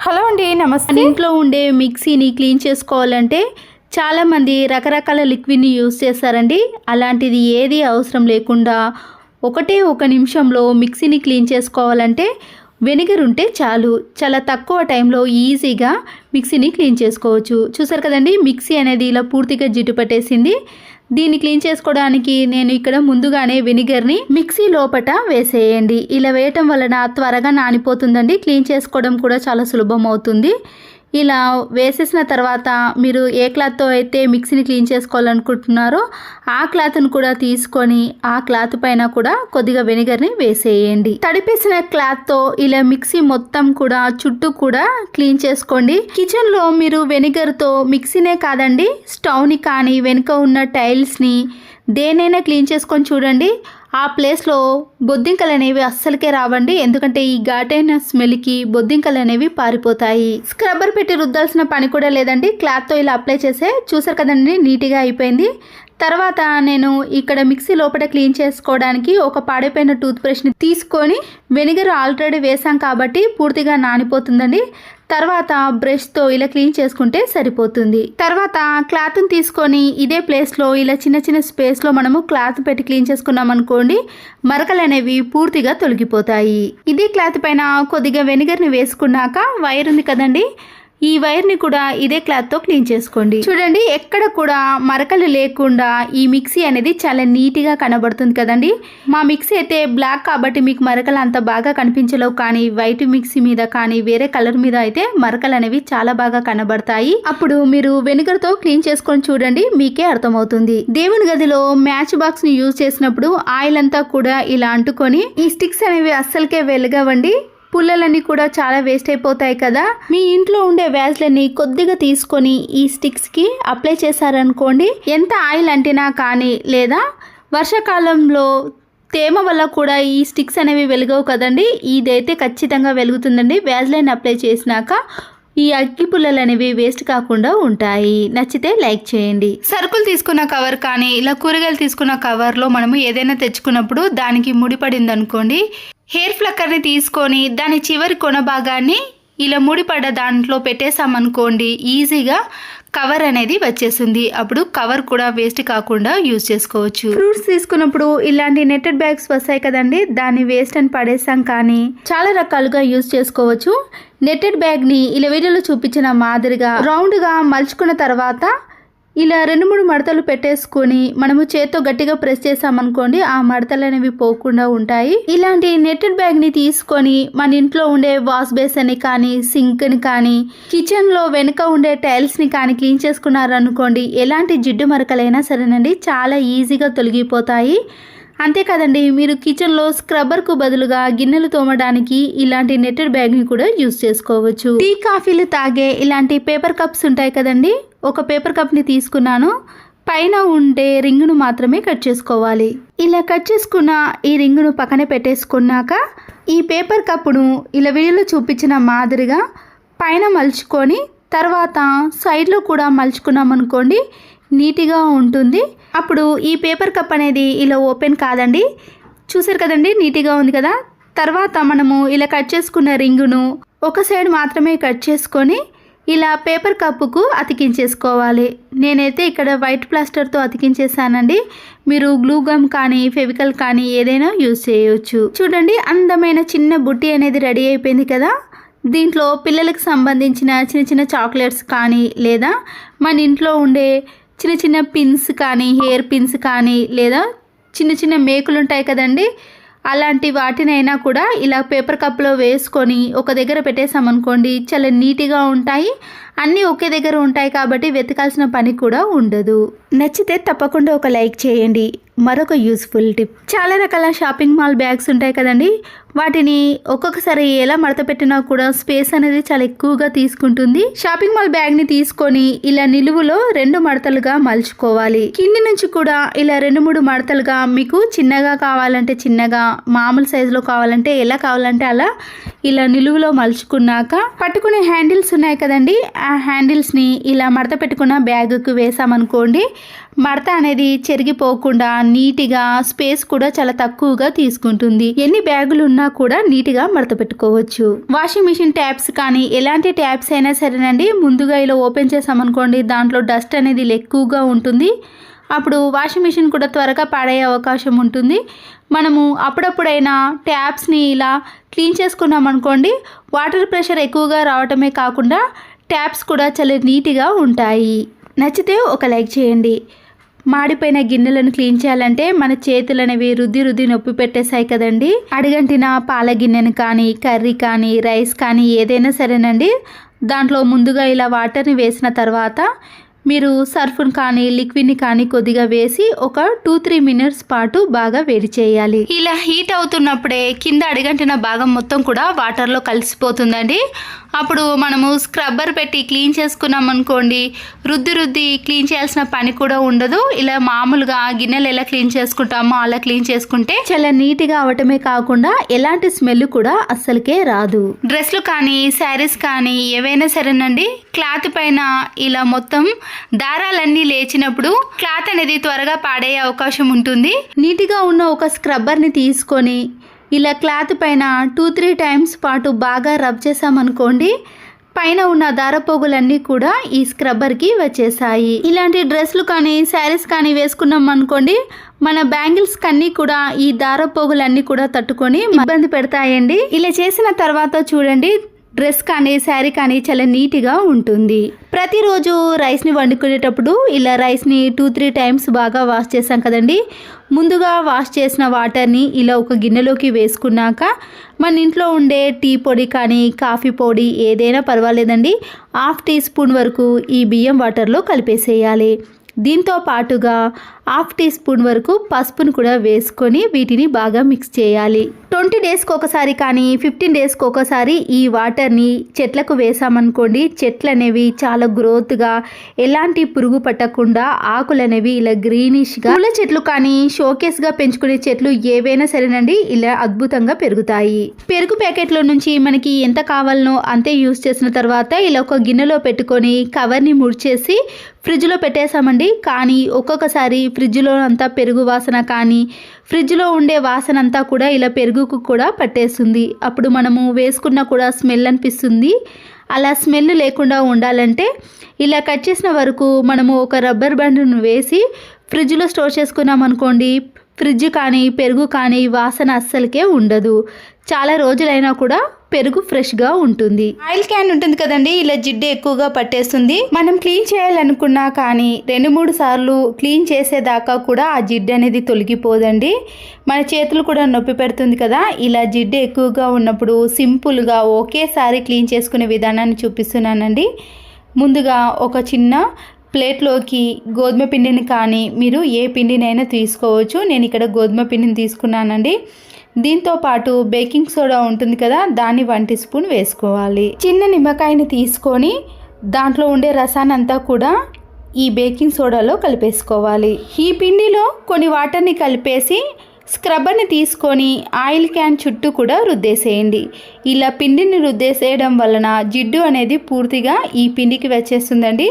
Hello అండి, నమస్తే. ఇంట్లో ఉండే మిక్సీని క్లీన్ చేసుకోవాలంటే చాలామంది రకరకాల లిక్విడ్ని యూజ్ చేస్తారండి. అలాంటిది ఏది అవసరం లేకుండా ఒక నిమిషంలో మిక్సీని క్లీన్ చేసుకోవాలంటే వెనిగర్ ఉంటే చాలు. చాలా తక్కువ టైంలో ఈజీగా మిక్సీని క్లీన్ చేసుకోవచ్చు. చూసారు కదండి, మిక్సీ అనేది ఇలా పూర్తిగా జిడ్డు పట్టేసింది. దీన్ని క్లీన్ చేసుకోవడానికి నేను ఇక్కడ ముందుగానే వెనిగర్ని మిక్సీ లోపట వేసేయండి. ఇలా వేయటం వలన త్వరగా నానిపోతుందండి. క్లీన్ చేసుకోవడం కూడా చాలా సులభం అవుతుంది. ఇలా వేసేసిన తర్వాత మీరు ఏ క్లాత్తో అయితే మిక్సీని క్లీన్ చేసుకోవాలనుకుంటున్నారో ఆ క్లాత్ను కూడా తీసుకొని ఆ క్లాత్ పైన కూడా కొద్దిగా వెనిగర్ని వేసేయండి. తడిపేసిన క్లాత్తో ఇలా మిక్సీ మొత్తం కూడా చుట్టూ కూడా క్లీన్ చేసుకోండి. కిచెన్లో మీరు వెనిగర్తో మిక్సీనే కాదండి, స్టవ్ని కానీ వెనుక ఉన్న టైల్స్ని దేనైనా క్లీన్ చేసుకొని చూడండి. ఆ ప్లేస్లో బొద్దింకలు అనేవి అస్సలకే రావండి. ఎందుకంటే ఈ ఘాటైన స్మెల్కి బొద్దింకలు అనేవి పారిపోతాయి. స్క్రబ్బర్ పెట్టి రుద్దాల్సిన పని కూడా లేదండి. క్లాత్తో ఇలా అప్లై చేసే చూసారు కదండి, నీట్గా అయిపోయింది. తర్వాత నేను ఇక్కడ మిక్సీ లోపల క్లీన్ చేసుకోవడానికి ఒక పాడైపోయిన టూత్ బ్రష్ని తీసుకొని వెనిగర్ ఆల్రెడీ వేసాం కాబట్టి పూర్తిగా నానిపోతుందండి. తర్వాత బ్రష్తో ఇలా క్లీన్ చేసుకుంటే సరిపోతుంది. తర్వాత క్లాత్ని తీసుకొని ఇదే ప్లేస్లో ఇలా చిన్న చిన్న స్పేస్లో మనము క్లాత్ పెట్టి క్లీన్ చేసుకున్నాం అనుకోండి, మరకలు అనేవి పూర్తిగా తొలగిపోతాయి. ఇదే క్లాత్ పైన కొద్దిగా వెనిగర్ని వేసుకున్నాక వైర్ ఉంది కదండి, ఈ వైర్ని కూడా ఇదే క్లాత్తో క్లీన్ చేసుకోండి. చూడండి, ఎక్కడ కూడా మరకలు లేకుండా ఈ మిక్సీ అనేది చాలా నీట్గా కనబడుతుంది కదండి. మా మిక్సీ అయితే బ్లాక్ కాబట్టి మీకు మరకలు అంత బాగా కనిపించలేవు, కానీ వైట్ మిక్సీ మీద కానీ వేరే కలర్ మీద అయితే మరకలు అనేవి చాలా బాగా కనబడతాయి. అప్పుడు మీరు వెనిగర్తో క్లీన్ చేసుకొని చూడండి, మీకే అర్థమవుతుంది. దేవుని గదిలో మ్యాచ్ బాక్స్ ని యూజ్ చేసినప్పుడు ఆయిల్ అంతా కూడా ఇలా అంటుకొని ఈ స్టిక్స్ అనేవి అస్సలకే వెలగవండి. పుల్లలన్నీ కూడా చాలా వేస్ట్ అయిపోతాయి కదా. మీ ఇంట్లో ఉండే వ్యాజ్లన్నీ కొద్దిగా తీసుకొని ఈ స్టిక్స్కి అప్లై చేశారనుకోండి, ఎంత ఆయిల్ అంటినా కానీ లేదా వర్షాకాలంలో తేమ వల్ల కూడా ఈ స్టిక్స్ అనేవి వెలగవు కదండి, ఇదైతే ఖచ్చితంగా వెలుగుతుందండి. వ్యాజ్లైన్ అప్లై చేసినాక ఈ అగ్గి పుల్లలు అనేవి వేస్ట్ కాకుండా ఉంటాయి. నచ్చితే లైక్ చేయండి. సరుకులు తీసుకున్న కవర్ కానీ ఇలా కూరగాయలు తీసుకున్న కవర్లో మనము ఏదైనా తెచ్చుకున్నప్పుడు దానికి ముడిపడింది అనుకోండి, హెయిర్ ఫ్లక్కర్ని తీసుకొని దాని చివరి కొన భాగాన్ని ఇలా ముడిపడ్డ దాంట్లో పెట్టేసామనుకోండి, ఈజీగా కవర్ అనేది వచ్చేసింది. అప్పుడు కవర్ కూడా వేస్ట్ కాకుండా యూజ్ చేసుకోవచ్చు. ఫ్రూట్స్ తీసుకున్నప్పుడు ఇలాంటి నెట్టెడ్ బ్యాగ్స్ వస్తాయి కదండి, దాన్ని వేస్ట్ అని పడేసాం కానీ చాలా రకాలుగా యూజ్ చేసుకోవచ్చు. నెట్టెడ్ బ్యాగ్ని ఇలా వీడియోలో చూపించిన మాదిరిగా రౌండ్గా మలుచుకున్న తర్వాత ఇలా 2-3 మడతలు పెట్టేసుకొని మనము చేత్తో గట్టిగా ప్రెస్ చేసామనుకోండి, ఆ మడతలు అనేవి పోకుండా ఉంటాయి. ఇలాంటి నెట్టెడ్ బ్యాగ్ని తీసుకొని మన ఇంట్లో ఉండే వాష్ బేసిన్ని కానీ సింక్ని కానీ కిచెన్లో వెనుక ఉండే టైల్స్ని కానీ క్లీన్ చేసుకున్నారనుకోండి, ఎలాంటి జిడ్డు మరకలైనా సరేనండి చాలా ఈజీగా తొలగిపోతాయి. అంతేకాదండి, మీరు కిచెన్లో స్క్రబ్బర్కు బదులుగా గిన్నెలు తోమడానికి ఇలాంటి నెట్టెడ్ బ్యాగ్ని కూడా యూజ్ చేసుకోవచ్చు. టీ కాఫీలు తాగే ఇలాంటి పేపర్ కప్స్ ఉంటాయి కదండి, ఒక పేపర్ కప్ని తీసుకున్నాను. పైన ఉండే రింగును మాత్రమే కట్ చేసుకోవాలి. ఇలా కట్ చేసుకున్న ఈ రింగును పక్కన పెట్టేసుకున్నాక ఈ పేపర్ కప్పును ఇలా వీడియోలో చూపించిన మాదిరిగా పైన మలుచుకొని తర్వాత సైడ్లో కూడా మలుచుకున్నాం అనుకోండి, నీట్గా ఉంటుంది. అప్పుడు ఈ పేపర్ కప్ అనేది ఇలా ఓపెన్ కాదండి. చూసారు కదండి, నీట్గా ఉంది కదా. తర్వాత మనము ఇలా కట్ చేసుకున్న రింగును ఒక సైడ్ మాత్రమే కట్ చేసుకొని ఇలా పేపర్ కప్పుకు అతికించేసుకోవాలి. నేనైతే ఇక్కడ వైట్ ప్లాస్టర్తో అతికించేసానండి. మీరు గ్లూ గమ్ కానీ ఫెవికల్ కానీ ఏదైనా యూజ్ చేయవచ్చు. చూడండి, అందమైన చిన్న బుట్టి అనేది రెడీ అయిపోయింది కదా. దీంట్లో పిల్లలకు సంబంధించిన చిన్న చిన్న చాక్లెట్స్ కానీ లేదా మన ఇంట్లో ఉండే చిన్న చిన్న పిన్స్ కానీ హెయిర్ పిన్స్ కానీ లేదా చిన్న చిన్న మేకులు ఉంటాయి కదండి, అలాంటి వాటినైనా కూడా ఇలా పేపర్ కప్లో వేసుకొని ఒక దగ్గర పెట్టేసామనుకోండి, చాలా నీట్గా ఉంటాయి. అన్నీ ఒకే దగ్గర ఉంటాయి కాబట్టి వెతకాల్సిన పని కూడా ఉండదు. నచ్చితే తప్పకుండా ఒక లైక్ చేయండి. మరొక యూస్ఫుల్ టిప్, చాలా రకాల షాపింగ్ మాల్ బ్యాగ్స్ ఉంటాయి కదండి, వాటిని ఒక్కొక్కసారి ఎలా మడత పెట్టినా కూడా స్పేస్ అనేది చాలా ఎక్కువగా తీసుకుంటుంది. షాపింగ్ మాల్ బ్యాగ్ని తీసుకొని ఇలా నిలువులో 2 మడతలుగా మలుచుకోవాలి. కింది నుంచి కూడా ఇలా 2-3 మడతలుగా, మీకు చిన్నగా కావాలంటే చిన్నగా, మామూలు సైజులో కావాలంటే ఎలా కావాలంటే అలా ఇలా నిలువులో మలుచుకున్నాక పట్టుకునే హ్యాండిల్స్ ఉన్నాయి కదండి, ఆ హ్యాండిల్స్ని ఇలా మడత పెట్టుకున్న బ్యాగుకు వేసామనుకోండి, మడత అనేది చెరిగిపోకుండా నీట్గా స్పేస్ కూడా చాలా తక్కువగా తీసుకుంటుంది. ఎన్ని బ్యాగులు ఉన్నా కూడా నీట్గా మడత పెట్టుకోవచ్చు. వాషింగ్ మిషన్ ట్యాప్స్ కానీ ఎలాంటి ట్యాప్స్ అయినా సరేనండి, ముందుగా ఇలా ఓపెన్ చేసామనుకోండి, దాంట్లో డస్ట్ అనేది ఎక్కువగా ఉంటుంది. అప్పుడు వాషింగ్ మిషన్ కూడా త్వరగా పాడయ్యే అవకాశం ఉంటుంది. మనము అప్పుడప్పుడైనా ట్యాప్స్ని ఇలా క్లీన్ చేసుకున్నాం అనుకోండి, వాటర్ ప్రెషర్ ఎక్కువగా రావటమే కాకుండా ట్యాప్స్ కూడా చాలా నీట్గా ఉంటాయి. నచ్చితే ఒక లైక్ చేయండి. మాడిపోయిన గిన్నెలను క్లీన్ చేయాలంటే మన చేతులు అనేవి రుద్ది నొప్పి పెట్టేశాయి కదండి. అడుగంటిన పాల గిన్నెను కానీ, కర్రీ కానీ, రైస్ కానీ ఏదైనా సరేనండి, దాంట్లో ముందుగా ఇలా వాటర్ని వేసిన తర్వాత మీరు సర్ఫ్ని కానీ లిక్విడ్ని కానీ కొద్దిగా వేసి ఒక 2-3 మినిట్స్ పాటు బాగా వేడి చేయాలి. ఇలా హీట్ అవుతున్నప్పుడే కింద అడుగంటిన భాగం మొత్తం కూడా వాటర్లో కలిసిపోతుందండి. అప్పుడు మనము స్క్రబ్బర్ పెట్టి క్లీన్ చేసుకున్నాం అనుకోండి, రుద్ది క్లీన్ చేయాల్సిన పని కూడా ఉండదు. ఇలా మామూలుగా గిన్నెలు ఎలా క్లీన్ చేసుకుంటామో అలా క్లీన్ చేసుకుంటే చాలా నీట్గా అవటమే కాకుండా ఎలాంటి స్మెల్ కూడా అస్సలకే రాదు. డ్రెస్లు కానీ శారీస్ కానీ ఏవైనా సరేనండి, క్లాత్ పైన ఇలా మొత్తం దారాలన్నీ లేచినప్పుడు క్లాత్ అనేది త్వరగా పాడయ్యే అవకాశం ఉంటుంది. నీట్గా ఉన్న ఒక స్క్రబ్బర్ని తీసుకొని ఇలా క్లాత్ పైన 2-3 టైమ్స్ పాటు బాగా రబ్ చేసామనుకోండి, పైన ఉన్న దారపోగులన్నీ కూడా ఈ స్క్రబ్బర్కి వచ్చేసాయి. ఇలాంటి డ్రెస్లు కానీ శారీస్ కానీ వేసుకున్నాం అనుకోండి, మన బ్యాంగిల్స్ కన్నీ కూడా ఈ దారపోగులన్నీ కూడా తట్టుకొని ఇబ్బంది పెడతాయండి. ఇలా చేసిన తర్వాత చూడండి, డ్రెస్ కానీ శారీ కానీ చాలా నీట్గా ఉంటుంది. ప్రతిరోజు రైస్ని వండుకునేటప్పుడు ఇలా రైస్ని 2-3 టైమ్స్ బాగా వాష్ చేసాం కదండి. ముందుగా వాష్ చేసిన వాటర్ని ఇలా ఒక గిన్నెలోకి వేసుకున్నాక మన ఇంట్లో ఉండే టీ పొడి కానీ కాఫీ పొడి ఏదైనా పర్వాలేదండి, 1/2 టీ స్పూన్ వరకు ఈ బియ్యం వాటర్లో కలిపేసేయాలి. దీంతో పాటుగా 1/2 టీ స్పూన్ వరకు పసుపును కూడా వేసుకొని వీటిని బాగా మిక్స్ చేయాలి. 20 డేస్కి ఒకసారి కానీ 15 డేస్కి ఒకసారి ఈ వాటర్ని చెట్లకు వేసామనుకోండి, చెట్లు అనేవి చాలా గ్రోత్గా, ఎలాంటి పురుగు పట్టకుండా ఆకులు అనేవి ఇలా గ్రీనిష్గా, పూల చెట్లు కానీ షోకేస్గా పెంచుకునే చెట్లు ఏవైనా సరేనండి, ఇలా అద్భుతంగా పెరుగుతాయి. పెరుగు ప్యాకెట్లో నుంచి మనకి ఎంత కావాలనో అంతే యూస్ చేసిన తర్వాత ఇలా ఒక గిన్నెలో పెట్టుకొని కవర్ని ముడిచేసి ఫ్రిడ్జ్లో పెట్టేసామండి. కానీ ఒక్కొక్కసారి ఫ్రిడ్జ్లో అంతా పెరుగు వాసన కానీ ఫ్రిడ్జ్లో ఉండే వాసన అంతా కూడా ఇలా పెరుగుకు కూడా పట్టేస్తుంది. అప్పుడు మనము వేసుకున్నా కూడా స్మెల్ అనిపిస్తుంది. అలా స్మెల్ లేకుండా ఉండాలంటే ఇలా కట్ చేసిన వరకు మనము ఒక రబ్బర్ బ్యాండ్ను వేసి ఫ్రిడ్జ్లో స్టోర్ చేసుకున్నాం అనుకోండి, ఫ్రిడ్జ్ కానీ పెరుగు కానీ వాసన అస్సలకే ఉండదు. చాలా రోజులైనా కూడా పెరుగు ఫ్రెష్గా ఉంటుంది. ఆయిల్ క్యాన్ ఉంటుంది కదండి, ఇలా జిడ్డు ఎక్కువగా పట్టేస్తుంది. మనం క్లీన్ చేయాలనుకున్నా కానీ 2-3 సార్లు క్లీన్ చేసేదాకా కూడా ఆ జిడ్డు అనేది తొలగిపోదండి. మన చేతులు కూడా నొప్పి పెడుతుంది కదా. ఇలా జిడ్డు ఎక్కువగా ఉన్నప్పుడు సింపుల్గా ఒకేసారి క్లీన్ చేసుకునే విధానాన్ని చూపిస్తున్నానండి. ముందుగా ఒక చిన్న ప్లేట్లోకి గోధుమ పిండిని కానీ మీరు ఏ పిండినైనా తీసుకోవచ్చు. నేను ఇక్కడ గోధుమ పిండిని తీసుకున్నానండి. దీంతో పాటు బేకింగ్ సోడా ఉంటుంది కదా, దాన్ని 1 టీ స్పూన్ వేసుకోవాలి. చిన్న నిమ్మకాయని తీసుకొని దాంట్లో ఉండే రసాన్ని అంతా కూడా ఈ బేకింగ్ సోడాలో కలిపేసుకోవాలి. ఈ పిండిలో కొన్ని వాటర్ని కలిపేసి స్క్రబ్బర్ని తీసుకొని ఆయిల్ క్యాన్ చుట్టూ కూడా రుద్దేసేయండి. ఇలా పిండిని రుద్దేసేయడం వలన జిడ్డు అనేది పూర్తిగా ఈ పిండికి వచ్చేస్తుందండి.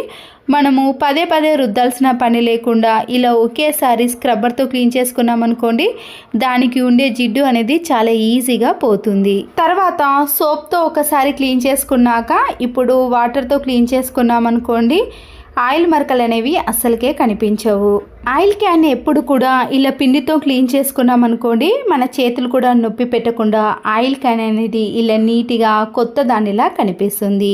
మనము పదే రుద్దాల్సిన పని లేకుండా ఇలా ఒకేసారి స్క్రబ్బర్తో క్లీన్ చేసుకున్నాం అనుకోండి, దానికి ఉండే జిడ్డు అనేది చాలా ఈజీగా పోతుంది. తర్వాత సోప్తో ఒకసారి క్లీన్ చేసుకున్నాక ఇప్పుడు వాటర్తో క్లీన్ చేసుకున్నాం అనుకోండి, ఆయిల్ మరకలు అనేవి అస్సలకే కనిపించవు. ఆయిల్ క్యాన్ ఎప్పుడు కూడా ఇలా పిండితో క్లీన్ చేసుకున్నాం అనుకోండి, మన చేతులు కూడా నొప్పి పెట్టకుండా ఆయిల్ క్యాన్ అనేది ఇలా నీట్గా కొత్త దానిలా కనిపిస్తుంది.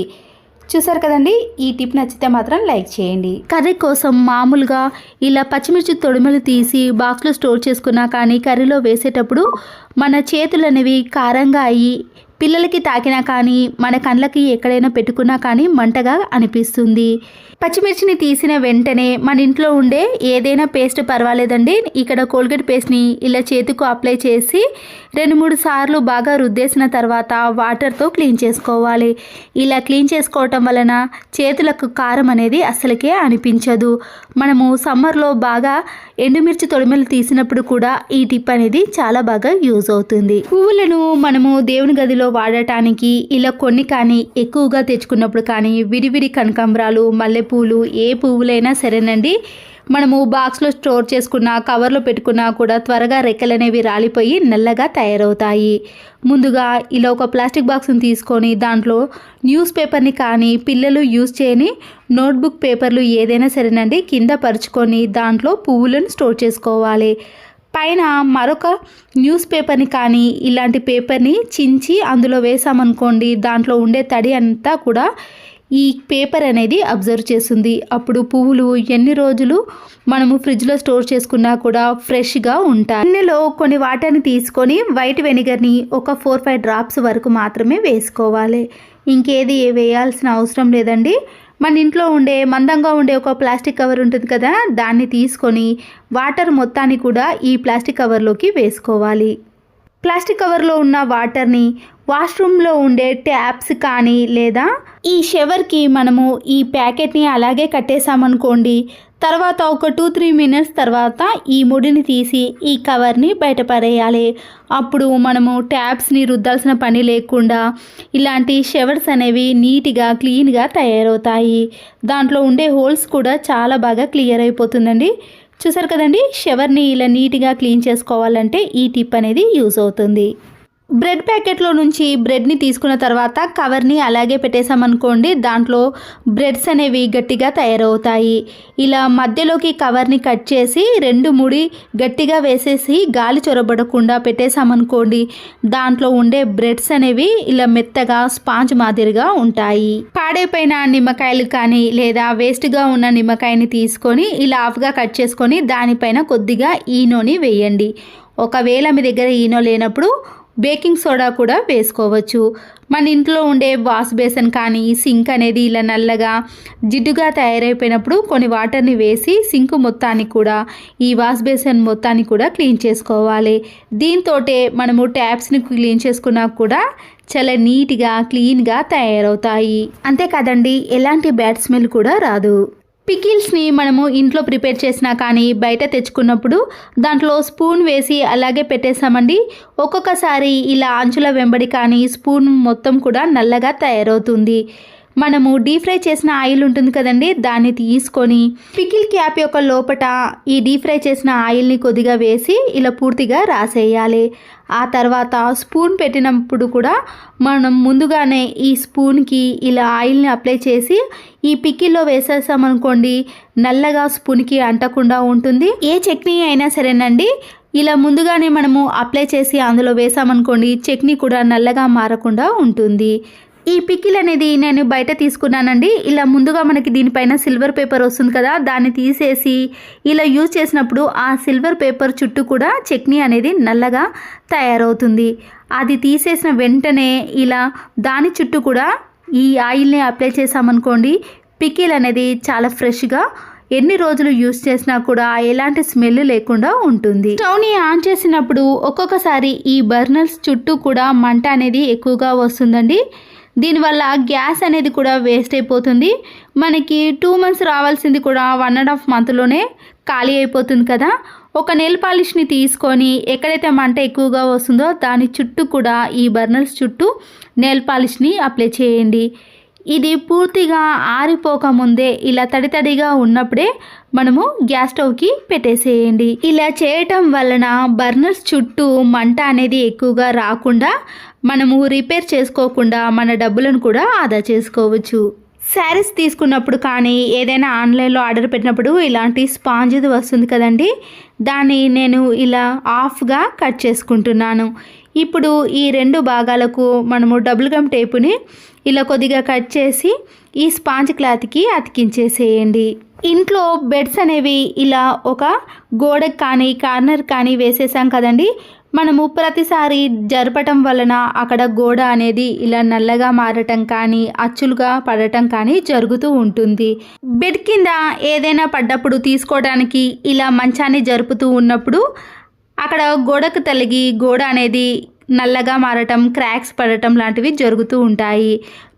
చూసారు కదండి, ఈ టిప్ నచ్చితే మాత్రం లైక్ చేయండి. కర్రీ కోసం మామూలుగా ఇలా పచ్చిమిర్చి తొడిమలు తీసి బాక్స్లో స్టోర్ చేసుకున్నా కానీ కర్రీలో వేసేటప్పుడు మన చేతులు అనేవి కారంగా అయ్యి పిల్లలకి తాకినా కానీ మన కళ్ళకి ఎక్కడైనా పెట్టుకున్నా కానీ మంటగా అనిపిస్తుంది. పచ్చిమిర్చిని తీసిన వెంటనే మన ఇంట్లో ఉండే ఏదైనా పేస్ట్ పర్వాలేదండి. ఇక్కడ కోల్గేట్ పేస్ట్ని ఇలా చేతికి అప్లై చేసి 2-3 సార్లు బాగా రుద్దేసిన తర్వాత వాటర్తో క్లీన్ చేసుకోవాలి. ఇలా క్లీన్ చేసుకోవటం వలన చేతులకు కారం అనేది అస్సలకే అనిపించదు. మనము సమ్మర్లో బాగా ఎండుమిర్చి తొడిమెలు తీసినప్పుడు కూడా ఈ టిప్ అనేది చాలా బాగా యూజ్ అవుతుంది. పువ్వులను మనము దేవుని గదిలో వాడటానికి ఇలా కొన్ని కానీ ఎక్కువగా తెచ్చుకున్నప్పుడు కానీ విడివిడి కనకాంబరాలు, మల్లెపూలు, ఏ పువ్వులైనా సరేనండి, మనము బాక్స్లో స్టోర్ చేసుకున్న, కవర్లో పెట్టుకున్నా కూడా త్వరగా రెక్కలు అనేవి రాలిపోయి నల్లగా తయారవుతాయి. ముందుగా ఇలా ఒక ప్లాస్టిక్ బాక్స్ని తీసుకొని దాంట్లో న్యూస్ పేపర్ని కానీ పిల్లలు యూజ్ చేయని నోట్బుక్ పేపర్లు ఏదైనా సరేనండి కింద పరుచుకొని దాంట్లో పువ్వులను స్టోర్ చేసుకోవాలి. పైన మరొక న్యూస్ పేపర్ని కానీ ఇలాంటి పేపర్ని చించి అందులో వేసామనుకోండి, దాంట్లో ఉండే తడి అంతా కూడా ఈ పేపర్ అనేది అబ్జర్వ్ చేస్తుంది. అప్పుడు పువ్వులు ఎన్ని రోజులు మనము ఫ్రిడ్జ్లో స్టోర్ చేసుకున్నా కూడా ఫ్రెష్గా ఉంటాయి. గిన్నెలో కొన్ని వాటర్ని తీసుకొని వైట్ వెనిగర్ని ఒక 4-5 డ్రాప్స్ వరకు మాత్రమే వేసుకోవాలి. ఇంకేది వేయాల్సిన అవసరం లేదండి. మన ఇంట్లో ఉండే మందంగా ఉండే ఒక ప్లాస్టిక్ కవర్ ఉంటుంది కదా, దాన్ని తీసుకొని వాటర్ మొత్తాన్ని కూడా ఈ ప్లాస్టిక్ కవర్లోకి వేసుకోవాలి. ప్లాస్టిక్ కవర్లో ఉన్న వాటర్ని వాష్రూమ్లో ఉండే ట్యాప్స్ కానీ లేదా ఈ షవర్కి మనము ఈ ప్యాకెట్ని అలాగే కట్టేసామనుకోండి, తర్వాత ఒక 2-3 మినిట్స్ తర్వాత ఈ ముడిని తీసి ఈ కవర్ని బయటపడేయాలి. అప్పుడు మనము ట్యాప్స్ని రుద్దాల్సిన పని లేకుండా ఇలాంటి షవర్స్ అనేవి నీట్గా క్లీన్గా తయారవుతాయి. దాంట్లో ఉండే హోల్స్ కూడా చాలా బాగా క్లియర్ అయిపోతుందండి. చూసారు కదండి, షవర్ని ఇలా నీట్గా క్లీన్ చేసుకోవాలంటే ఈ టిప్ అనేది యూజ్ అవుతుంది. బ్రెడ్ ప్యాకెట్లో నుంచి బ్రెడ్ని తీసుకున్న తర్వాత కవర్ని అలాగే పెట్టేసామనుకోండి, దాంట్లో బ్రెడ్స్ అనేవి గట్టిగా తయారవుతాయి. ఇలా మధ్యలోకి కవర్ని కట్ చేసి 2 ముడి గట్టిగా వేసేసి గాలి చొరబడకుండా పెట్టేసామనుకోండి, దాంట్లో ఉండే బ్రెడ్స్ అనేవి ఇలా మెత్తగా స్పాంజ్ మాదిరిగా ఉంటాయి. పాడైపోయిన నిమ్మకాయలు కానీ లేదా వేస్ట్గా ఉన్న నిమ్మకాయని తీసుకొని ఇలా హాఫ్గా కట్ చేసుకొని దానిపైన కొద్దిగా ఈనోని వేయండి. ఒకవేళ మీ దగ్గర ఈనో లేనప్పుడు బేకింగ్ సోడా కూడా వేసుకోవచ్చు. మన ఇంట్లో ఉండే వాష్ బేసిన్ కానీ సింక్ అనేది ఇలా నల్లగా జిడ్డుగా తయారైపోయినప్పుడు కొన్ని వాటర్ని వేసి సింక్ మొత్తాన్ని కూడా ఈ వాష్ బేసిన్ మొత్తాన్ని కూడా క్లీన్ చేసుకోవాలి. దీంతోటే మనము ట్యాప్స్ని క్లీన్ చేసుకున్నా కూడా చాలా నీట్గా క్లీన్గా తయారవుతాయి. అంతేకాదండి, ఎలాంటి బ్యాడ్ స్మెల్ కూడా రాదు. పికిల్స్ని మనము ఇంట్లో ప్రిపేర్ చేసినా కానీ బయట తెచ్చుకున్నప్పుడు దాంట్లో స్పూన్ వేసి అలాగే పెట్టేసామండి, ఒక్కొక్కసారి ఇలా అంచుల వెంబడి కానీ స్పూన్ మొత్తం కూడా నల్లగా తయారవుతుంది. మనము డీప్ ఫ్రై చేసిన ఆయిల్ ఉంటుంది కదండి, దాన్ని తీసుకొని పికిల్ క్యాప్ యొక్క లోపట ఈ డీప్ ఫ్రై చేసిన ఆయిల్ని కొద్దిగా వేసి ఇలా పూర్తిగా రాసేయాలి. ఆ తర్వాత స్పూన్ పెట్టినప్పుడు కూడా మనం ముందుగానే ఈ స్పూన్కి ఇలా ఆయిల్ని అప్లై చేసి ఈ పికిల్లో వేసేసామనుకోండి, నల్లగా స్పూన్కి అంటకుండా ఉంటుంది. ఏ చట్నీ అయినా సరేనండి, ఇలా ముందుగానే మనము అప్లై చేసి అందులో వేసామనుకోండి, చట్నీ కూడా నల్లగా మారకుండా ఉంటుంది. ఈ పికిల్ అనేది నేను బయట తీసుకున్నానండి. ఇలా ముందుగా మనకి దీనిపైన సిల్వర్ పేపర్ వస్తుంది కదా, దాన్ని తీసేసి ఇలా యూజ్ చేసినప్పుడు ఆ సిల్వర్ పేపర్ చుట్టూ కూడా చట్నీ అనేది నల్లగా తయారవుతుంది. అది తీసేసిన వెంటనే ఇలా దాని చుట్టూ కూడా ఈ ఆయిల్ని అప్లై చేసామనుకోండి, పికిల్ అనేది చాలా ఫ్రెష్గా ఎన్ని రోజులు యూజ్ చేసినా కూడా ఎలాంటి స్మెల్ లేకుండా ఉంటుంది. స్టవ్ని ఆన్ చేసినప్పుడు ఒక్కొక్కసారి ఈ బర్నర్స్ చుట్టూ కూడా మంట అనేది ఎక్కువగా వస్తుందండి. దీనివల్ల గ్యాస్ అనేది కూడా వేస్ట్ అయిపోతుంది. మనకి 2 months రావాల్సింది కూడా 1.5 monthలోనే ఖాళీ అయిపోతుంది కదా. ఒక నెయిల్ పాలిష్ని తీసుకొని ఎక్కడైతే మంట ఎక్కువగా వస్తుందో దాని చుట్టూ కూడా ఈ బర్నర్స్ చుట్టూ నెయిల్ పాలిష్ని అప్లై చేయండి. ఇది పూర్తిగా ఆరిపోకముందే ఇలా తడితడిగా ఉన్నప్పుడే మనము గ్యాస్ స్టవ్కి పెట్టేసేయండి. ఇలా చేయటం వలన బర్నర్స్ చుట్టూ మంట అనేది ఎక్కువగా రాకుండా మనము రిపేర్ చేసుకోకుండా మన డబ్బులను కూడా ఆదా చేసుకోవచ్చు. శారీస్ తీసుకున్నప్పుడు కానీ ఏదైనా ఆన్లైన్లో ఆర్డర్ పెట్టినప్పుడు ఇలాంటి స్పాంజ్ది వస్తుంది కదండి, దాన్ని నేను ఇలా హాఫ్గా కట్ చేసుకుంటున్నాను. ఇప్పుడు ఈ 2 భాగాలకు మనము డబుల్ గమ్ టేపుని ఇలా కొద్దిగా కట్ చేసి ఈ స్పాంజ్ క్లాత్కి అతికించేసేయండి. ఇంట్లో బెడ్స్ అనేవి ఇలా ఒక గోడకు కానీ కార్నర్ కానీ వేసేసాం కదండి, మనము ప్రతిసారి జరపటం వలన అక్కడ గోడ అనేది ఇలా నల్లగా మారటం కానీ అచ్చులుగా పడటం కానీ జరుగుతూ ఉంటుంది. బెడ్ కింద ఏదైనా పడ్డప్పుడు తీసుకోవడానికి ఇలా మంచాన్ని జరుపుతూ ఉన్నప్పుడు అక్కడ గోడకు తగిలి గోడ అనేది నల్లగా మారటం, క్రాక్స్ పడటం లాంటివి జరుగుతూ ఉంటాయి.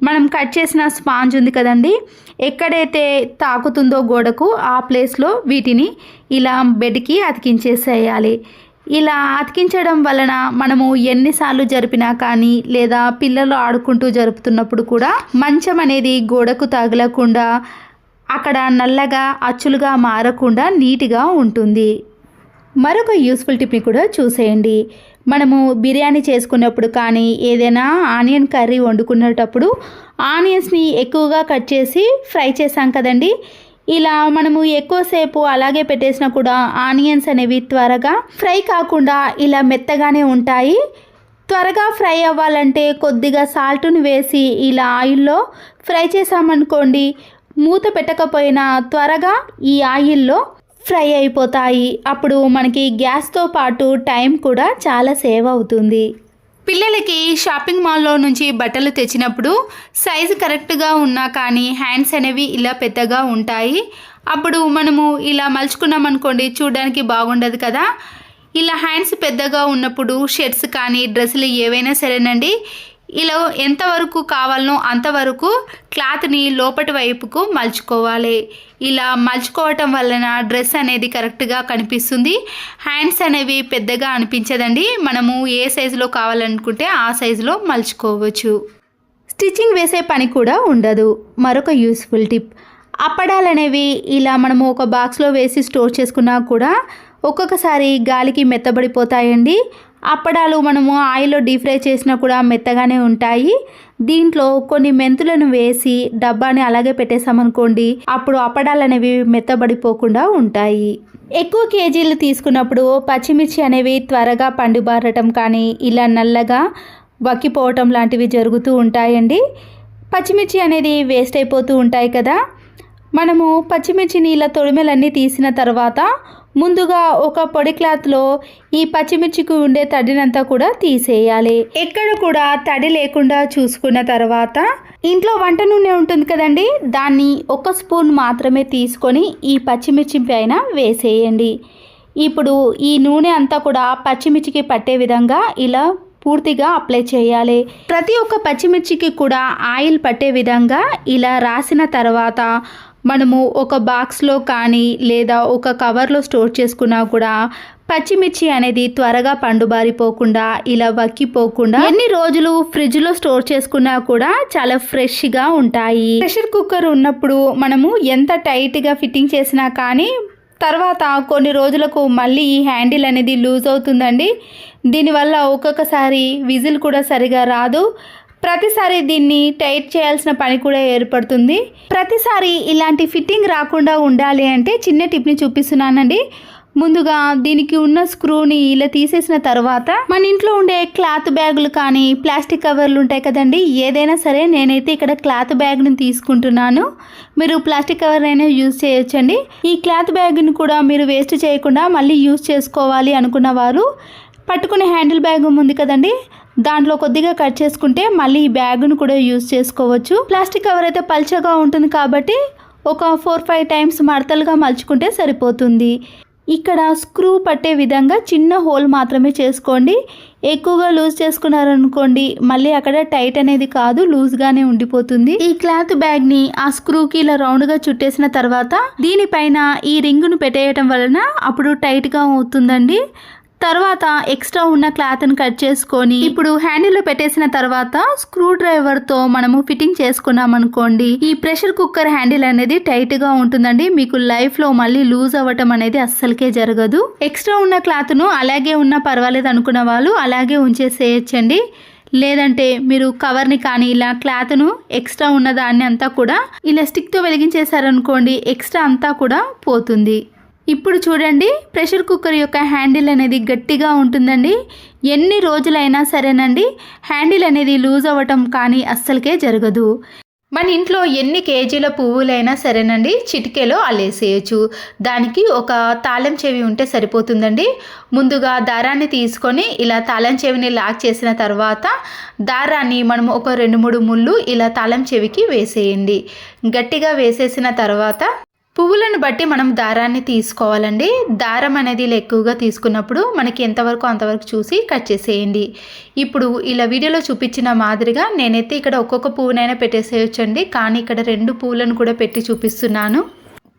మనం కట్ చేసిన స్పాంజ్ ఉంది కదండి, ఎక్కడైతే తాకుతుందో గోడకు ఆ ప్లేస్లో వీటిని ఇలా బెడ్కి అతికించేసేయాలి. ఇలా అతికించడం వలన మనము ఎన్నిసార్లు జరిపినా కానీ లేదా పిల్లలు ఆడుకుంటూ జరుపుతున్నప్పుడు కూడా మంచం అనేది గోడకు తగలకుండా అక్కడ నల్లగా అచ్చులుగా మారకుండా నీట్గా ఉంటుంది. మరొక యూస్ఫుల్ టిప్ని కూడా చూసేయండి. మనము బిర్యానీ చేసుకున్నప్పుడు కానీ ఏదైనా ఆనియన్ కర్రీ వండుకునేటప్పుడు ఆనియన్స్ని ఎక్కువగా కట్ చేసి ఫ్రై చేసాం కదండి. ఇలా మనము ఎక్కువసేపు అలాగే పెట్టేసినా కూడా ఆనియన్స్ అనేవి త్వరగా ఫ్రై కాకుండా ఇలా మెత్తగానే ఉంటాయి. త్వరగా ఫ్రై అవ్వాలంటే కొద్దిగా సాల్ట్ని వేసి ఇలా ఆయిల్లో ఫ్రై చేసామనుకోండి, మూత పెట్టకపోయినా త్వరగా ఈ ఆయిల్లో ఫ్రై అయిపోతాయి. అప్పుడు మనకి గ్యాస్తో పాటు టైం కూడా చాలా సేవ్ అవుతుంది. పిల్లలకి షాపింగ్ మాల్లో నుంచి బట్టలు తెచ్చినప్పుడు సైజు కరెక్ట్గా ఉన్నా కానీ హ్యాండ్స్ అనేవి ఇలా పెద్దగా ఉంటాయి. అప్పుడు మనము ఇలా మలుచుకున్నాం అనుకోండి, చూడడానికి బాగుండదు కదా. ఇలా హ్యాండ్స్ పెద్దగా ఉన్నప్పుడు షర్ట్స్ కానీ డ్రెస్సులు ఏవైనా సరేనండి, ఇలా ఎంతవరకు కావాలనో అంతవరకు క్లాత్ని లోపటి వైపుకు మలుచుకోవాలి. ఇలా మలుచుకోవటం వలన డ్రెస్ అనేది కరెక్ట్గా కనిపిస్తుంది. హ్యాండ్స్ అనేవి పెద్దగా అనిపించదండి. మనము ఏ సైజులో కావాలనుకుంటే ఆ సైజులో మలుచుకోవచ్చు. స్టిచ్చింగ్ వేసే పని కూడా ఉండదు. మరొక యూస్ఫుల్ టిప్, అప్పడాలు అనేవి ఇలా మనము ఒక బాక్స్లో వేసి స్టోర్ చేసుకున్నా కూడా ఒక్కొక్కసారి గాలికి మెత్తబడిపోతాయండి. అప్పడాలు మనము ఆయిల్లో డీప్ ఫ్రై చేసినా కూడా మెత్తగానే ఉంటాయి. దీంట్లో కొన్ని మెంతులను వేసి డబ్బాని అలాగే పెట్టేసామనుకోండి, అప్పుడు అప్పడాలు అనేవి మెత్తబడిపోకుండా ఉంటాయి. ఎక్కువ కేజీలు తీసుకున్నప్పుడు పచ్చిమిర్చి అనేవి త్వరగా పండుబారటం కానీ ఇలా నల్లగా వక్కిపోవటం లాంటివి జరుగుతూ ఉంటాయండి. పచ్చిమిర్చి అనేది వేస్ట్ అయిపోతూ ఉంటాయి కదా. మనము పచ్చిమిర్చిని ఇలా తొడిమెలన్నీ తీసిన తర్వాత ముందుగా ఒక పొడి క్లాత్లో ఈ పచ్చిమిర్చికి ఉండే తడినంతా కూడా తీసేయాలి. ఎక్కడ కూడా తడి లేకుండా చూసుకున్న తర్వాత ఇంట్లో వంట నూనె ఉంటుంది కదండి, దాన్ని 1 స్పూన్ మాత్రమే తీసుకొని ఈ పచ్చిమిర్చి పైన వేసేయండి. ఇప్పుడు ఈ నూనె అంతా కూడా పచ్చిమిర్చికి పట్టే విధంగా ఇలా పూర్తిగా అప్లై చేయాలి. ప్రతి ఒక్క పచ్చిమిర్చికి కూడా ఆయిల్ పట్టే విధంగా ఇలా రాసిన తర్వాత మనము ఒక బాక్స్లో కానీ లేదా ఒక కవర్లో స్టోర్ చేసుకున్నా కూడా పచ్చిమిర్చి అనేది త్వరగా పండుబారిపోకుండా ఇలా వక్కిపోకుండా ఎన్ని రోజులు ఫ్రిడ్జ్లో స్టోర్ చేసుకున్నా కూడా చాలా ఫ్రెష్గా ఉంటాయి. ప్రెషర్ కుక్కర్ ఉన్నప్పుడు మనము ఎంత టైట్గా ఫిట్టింగ్ చేసినా కానీ తర్వాత కొన్ని రోజులకు మళ్ళీ ఈ హ్యాండిల్ అనేది లూజ్ అవుతుందండి. దీనివల్ల ఒక్కొక్కసారి విజిల్ కూడా సరిగా రాదు. ప్రతిసారి దీన్ని టైట్ చేయాల్సిన పని కూడా ఏర్పడుతుంది. ప్రతిసారి ఇలాంటి ఫిట్టింగ్ రాకుండా ఉండాలి అంటే చిన్న టిప్ని చూపిస్తున్నానండి. ముందుగా దీనికి ఉన్న స్క్రూని ఇలా తీసేసిన తర్వాత మన ఇంట్లో ఉండే క్లాత్ బ్యాగులు కానీ ప్లాస్టిక్ కవర్లు ఉంటాయి కదండి, ఏదైనా సరే నేనైతే ఇక్కడ క్లాత్ బ్యాగ్ని తీసుకుంటున్నాను. మీరు ప్లాస్టిక్ కవర్ అయినా యూజ్ చేయొచ్చండి. ఈ క్లాత్ బ్యాగ్ని కూడా మీరు వేస్ట్ చేయకుండా మళ్ళీ యూజ్ చేసుకోవాలి అనుకున్న వారు పట్టుకునే హ్యాండిల్ బ్యాగ్ ఉంది కదండి, దాంట్లో కొద్దిగా కట్ చేసుకుంటే మళ్ళీ ఈ బ్యాగ్ను కూడా యూజ్ చేసుకోవచ్చు. ప్లాస్టిక్ కవర్ అయితే పల్చగా ఉంటుంది కాబట్టి ఒక 4-5 టైమ్స్ మడతలుగా మలుచుకుంటే సరిపోతుంది. ఇక్కడ స్క్రూ పట్టే విధంగా చిన్న హోల్ మాత్రమే చేసుకోండి. ఎక్కువగా లూజ్ చేసుకున్నారనుకోండి మళ్ళీ అక్కడ టైట్ అనేది కాదు, లూజ్గానే ఉండిపోతుంది. ఈ క్లాత్ బ్యాగ్ని ఆ స్క్రూకి ఇలా రౌండ్గా చుట్టేసిన తర్వాత దీనిపైన ఈ రింగును పెట్టేయటం వలన అప్పుడు టైట్గా అవుతుందండి. తర్వాత ఎక్స్ట్రా ఉన్న క్లాత్ని కట్ చేసుకొని ఇప్పుడు హ్యాండిల్లో పెట్టేసిన తర్వాత స్క్రూ డ్రైవర్తో మనము ఫిట్టింగ్ చేసుకున్నాం అనుకోండి, ఈ ప్రెషర్ కుక్కర్ హ్యాండిల్ అనేది టైట్గా ఉంటుందండి. మీకు లైఫ్లో మళ్ళీ లూజ్ అవ్వటం అనేది అస్సలకే జరగదు. ఎక్స్ట్రా ఉన్న క్లాత్ను అలాగే ఉన్నా పర్వాలేదు అనుకున్న వాళ్ళు అలాగే ఉంచేసేయచ్చండి. లేదంటే మీరు కవర్ని కానీ ఇలా క్లాత్ను ఎక్స్ట్రా ఉన్న దాన్ని అంతా కూడా ఇలా స్టిక్తో వెలిగించేశారనుకోండి, ఎక్స్ట్రా అంతా కూడా పోతుంది. ఇప్పుడు చూడండి, ప్రెషర్ కుక్కర్ యొక్క హ్యాండిల్ అనేది గట్టిగా ఉంటుందండి. ఎన్ని రోజులైనా సరేనండి హ్యాండిల్ అనేది లూజ్ అవ్వటం కానీ అస్సలకే జరగదు. మన ఇంట్లో ఎన్ని కేజీల పువ్వులైనా సరేనండి చిటికెలో అల్లేసేయచ్చు. దానికి ఒక తాళం చెవి ఉంటే సరిపోతుందండి. ముందుగా దారాన్ని తీసుకొని ఇలా తాళం చెవిని లాక్ చేసిన తర్వాత దారాన్ని మనం ఒక 2-3 ముళ్ళు ఇలా తాళం చెవికి వేసేయండి. గట్టిగా వేసేసిన తర్వాత పువ్వులను బట్టి మనం దారాన్ని తీసుకోవాలండి. దారం అనేది ఎక్కువగా తీసుకున్నప్పుడు మనకి ఎంతవరకు అంతవరకు చూసి కట్ చేసేయండి. ఇప్పుడు ఇలా వీడియోలో చూపించిన మాదిరిగా నేనైతే ఇక్కడ ఒక్కొక్క పువ్వునైనా పెట్టేసేయచ్చండి, కానీ ఇక్కడ 2 పువ్వులను కూడా పెట్టి చూపిస్తున్నాను.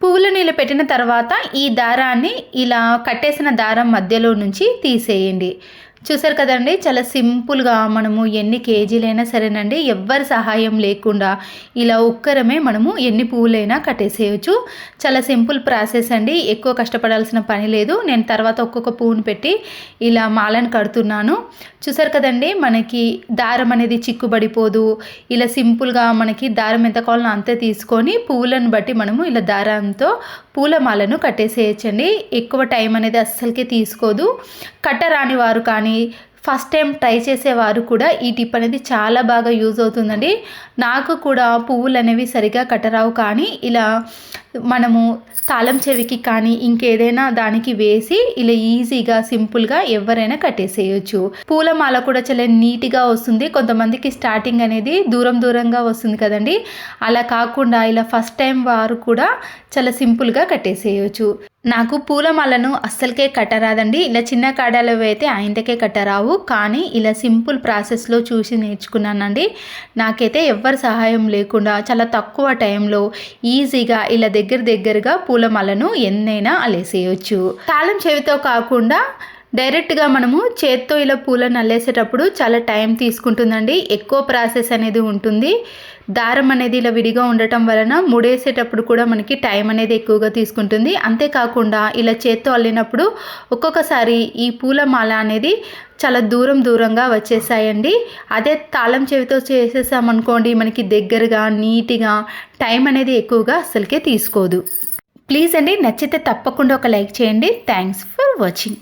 పువ్వులను ఇలా పెట్టిన తర్వాత ఈ దారాన్ని ఇలా కట్టేసిన దారం మధ్యలో నుంచి తీసేయండి. చూసారు కదండి, చాలా సింపుల్గా మనము ఎన్ని కేజీలైనా సరేనండి, ఎవ్వరి సహాయం లేకుండా ఇలా ఒక్కరమే మనము ఎన్ని పువ్వులైనా కట్టేసేయచ్చు. చాలా సింపుల్ ప్రాసెస్ అండి, ఎక్కువ కష్టపడాల్సిన పని లేదు. నేను తర్వాత ఒక్కొక్క పువ్వును పెట్టి ఇలా మాలను కడుతున్నాను. చూసారు కదండి, మనకి దారం అనేది చిక్కుబడిపోదు. ఇలా సింపుల్గా మనకి దారం ఎంత కావాలో అంతే తీసుకొని పువ్వులను బట్టి మనము ఇలా దారంతో పూలమాలను కట్టేసేయచ్చండి. ఎక్కువ టైం అనేది అస్సలకే తీసుకోదు. కట్టరాని వారు కానీ ఫస్ట్ టైం ట్రై చేసేవారు కూడా ఈ టిప్ అనేది చాలా బాగా యూజ్ అవుతుందండి. నాకు కూడా పువ్వులు అనేవి సరిగా కట్టరావు, కానీ ఇలా మనము తాళం చెవికి కానీ ఇంకేదైనా దానికి వేసి ఇలా ఈజీగా సింపుల్గా ఎవరైనా కట్టేసేయచ్చు. పూలమాల కూడా చాలా నీట్గా వస్తుంది. కొంతమందికి స్టార్టింగ్ అనేది దూరంగా వస్తుంది కదండి, అలా కాకుండా ఇలా ఫస్ట్ టైం వారు కూడా చాలా సింపుల్గా కట్టేసేయచ్చు. నాకు పూలమాలను అస్సలకే కట్టరాదండి. ఇలా చిన్న కాడలు అయితే ఆయనకే కట్టరావు, కానీ ఇలా సింపుల్ ప్రాసెస్లో చూసి నేర్చుకున్నానండి. నాకైతే ఎవ్వరి సహాయం లేకుండా చాలా తక్కువ టైంలో ఈజీగా ఇలా దగ్గరగా పూలమాలను ఎన్నైనా అల్లేసేయచ్చు. తాళం చెవితో కాకుండా డైరెక్ట్గా మనము చేత్తో ఇలా పూలను అల్లేసేటప్పుడు చాలా టైం తీసుకుంటుందండి, ఎక్కువ ప్రాసెస్ అనేది ఉంటుంది. దారం అనేది ఇలా విడిగా ఉండటం వలన ముడేసేటప్పుడు కూడా మనకి టైం అనేది ఎక్కువగా తీసుకుంటుంది. అంతేకాకుండా ఇలా చేత్తో అల్లినప్పుడు ఒక్కొక్కసారి ఈ పూలమాల అనేది చాలా దూరంగా వచ్చేసాయండి. అదే తాళం చెవితో చేసేసామనుకోండి, మనకి దగ్గరగా నీట్గా టైం అనేది ఎక్కువగా అస్సలకే తీసుకోదు. ప్లీజ్ అండి, నచ్చితే తప్పకుండా ఒక లైక్ చేయండి. Thanks for watching.